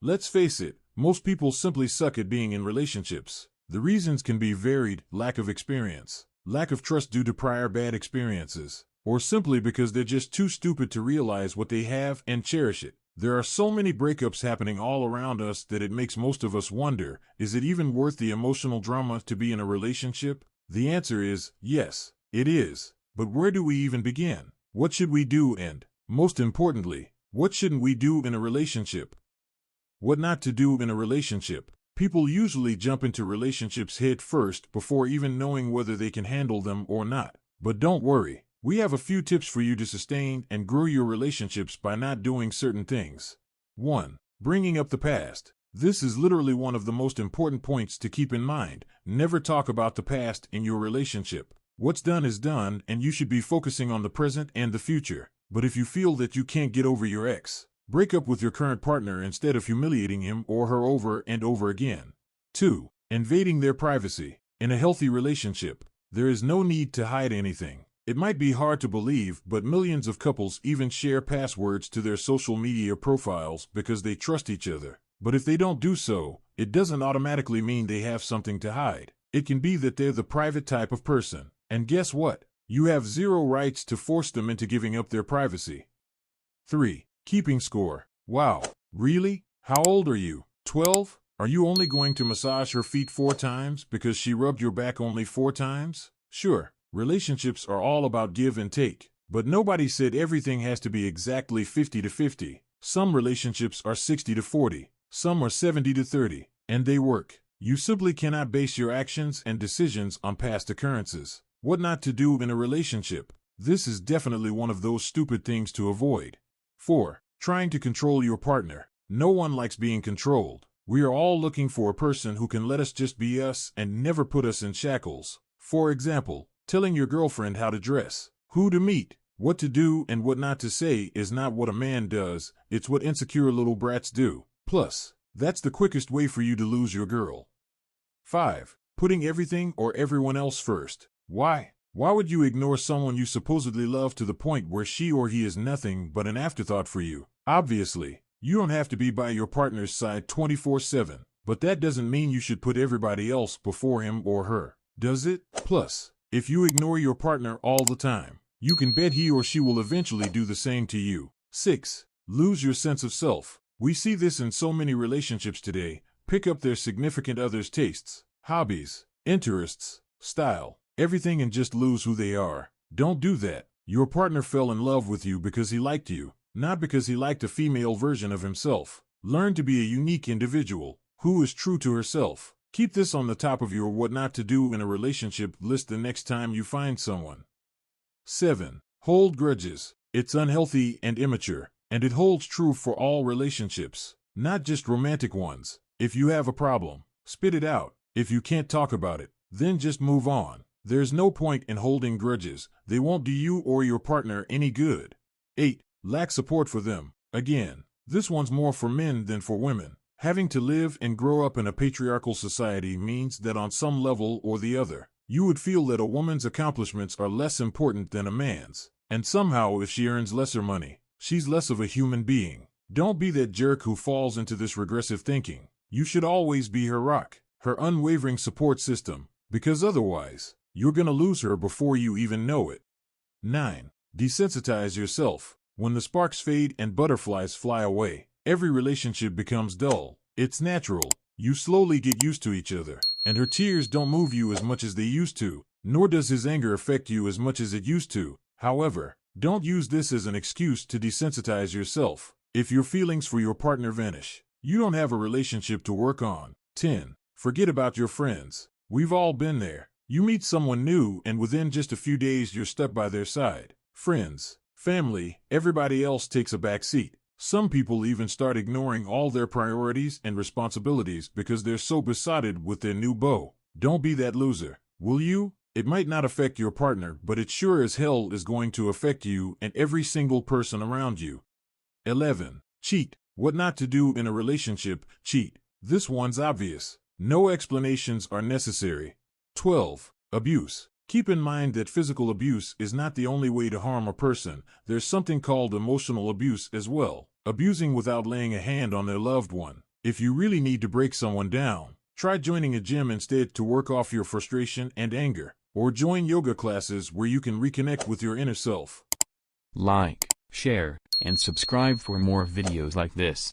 Let's face it, most people simply suck at being in relationships. The reasons can be varied: lack of experience, lack of trust due to prior bad experiences, or simply because they're just too stupid to realize what they have and cherish it. There are so many breakups happening all around us that it makes most of us wonder, is it even worth the emotional drama to be in a relationship? The answer is yes, it is. But where do we even begin? What should we do, and, most importantly, what shouldn't we do in a relationship? What not to do in a relationship. People usually jump into relationships head first before even knowing whether they can handle them or not. But don't worry, we have a few tips for you to sustain and grow your relationships by not doing certain things. 1. Bringing up the past. This is literally one of the most important points to keep in mind. Never talk about the past in your relationship. What's done is done, and you should be focusing on the present and the future. But if you feel that you can't get over your ex, break up with your current partner instead of humiliating him or her over and over again. 2. Invading their privacy. In a healthy relationship, there is no need to hide anything. It might be hard to believe, but millions of couples even share passwords to their social media profiles because they trust each other. But if they don't do so, it doesn't automatically mean they have something to hide. It can be that they're the private type of person. And guess what? You have zero rights to force them into giving up their privacy. 3. Keeping score. Wow, really? How old are you? 12? Are you only going to massage her feet 4 times because she rubbed your back only 4 times? Sure, relationships are all about give and take, but nobody said everything has to be exactly 50-50. Some relationships are 60-40, some are 70-30, and they work. You simply cannot base your actions and decisions on past occurrences. What not to do in a relationship. This is definitely one of those stupid things to avoid. 4. Trying to control your partner. No one likes being controlled. We are all looking for a person who can let us just be us and never put us in shackles. For example, telling your girlfriend how to dress, who to meet, what to do, and what not to say is not what a man does, it's what insecure little brats do. Plus, that's the quickest way for you to lose your girl. 5. Putting everything or everyone else first. Why? Why would you ignore someone you supposedly love to the point where she or he is nothing but an afterthought for you? Obviously, you don't have to be by your partner's side 24/7, but that doesn't mean you should put everybody else before him or her, does it? Plus, if you ignore your partner all the time, you can bet he or she will eventually do the same to you. 6. Lose your sense of self. We see this in so many relationships today. Pick up their significant other's tastes, hobbies, interests, style, everything, and just lose who they are. Don't do that. Your partner fell in love with you because he liked you, not because he liked a female version of himself. Learn to be a unique individual who is true to herself. Keep this on the top of your what not to do in a relationship list the next time you find someone. 7. Hold grudges. It's unhealthy and immature, and it holds true for all relationships, not just romantic ones. If you have a problem, spit it out. If you can't talk about it, then just move on. There's no point in holding grudges. They won't do you or your partner any good. 8. Lack support for them. Again, this one's more for men than for women. Having to live and grow up in a patriarchal society means that on some level or the other, you would feel that a woman's accomplishments are less important than a man's. And somehow, if she earns lesser money, she's less of a human being. Don't be that jerk who falls into this regressive thinking. You should always be her rock, her unwavering support system, because otherwise, you're gonna lose her before you even know it. 9. Desensitize yourself. When the sparks fade and butterflies fly away, every relationship becomes dull. It's natural. You slowly get used to each other, and her tears don't move you as much as they used to, nor does his anger affect you as much as it used to. However, don't use this as an excuse to desensitize yourself. If your feelings for your partner vanish, you don't have a relationship to work on. 10. Forget about your friends. We've all been there. You meet someone new and within just a few days you're stuck by their side. Friends, family, everybody else takes a back seat. Some people even start ignoring all their priorities and responsibilities because they're so besotted with their new beau. Don't be that loser, will you? It might not affect your partner, but it sure as hell is going to affect you and every single person around you. 11. Cheat. What not to do in a relationship. Cheat. This one's obvious. No explanations are necessary. 12. Abuse. Keep in mind that physical abuse is not the only way to harm a person. There's something called emotional abuse as well. Abusing without laying a hand on their loved one. If you really need to break someone down, try joining a gym instead to work off your frustration and anger, or join yoga classes where you can reconnect with your inner self. Like, share, and subscribe for more videos like this.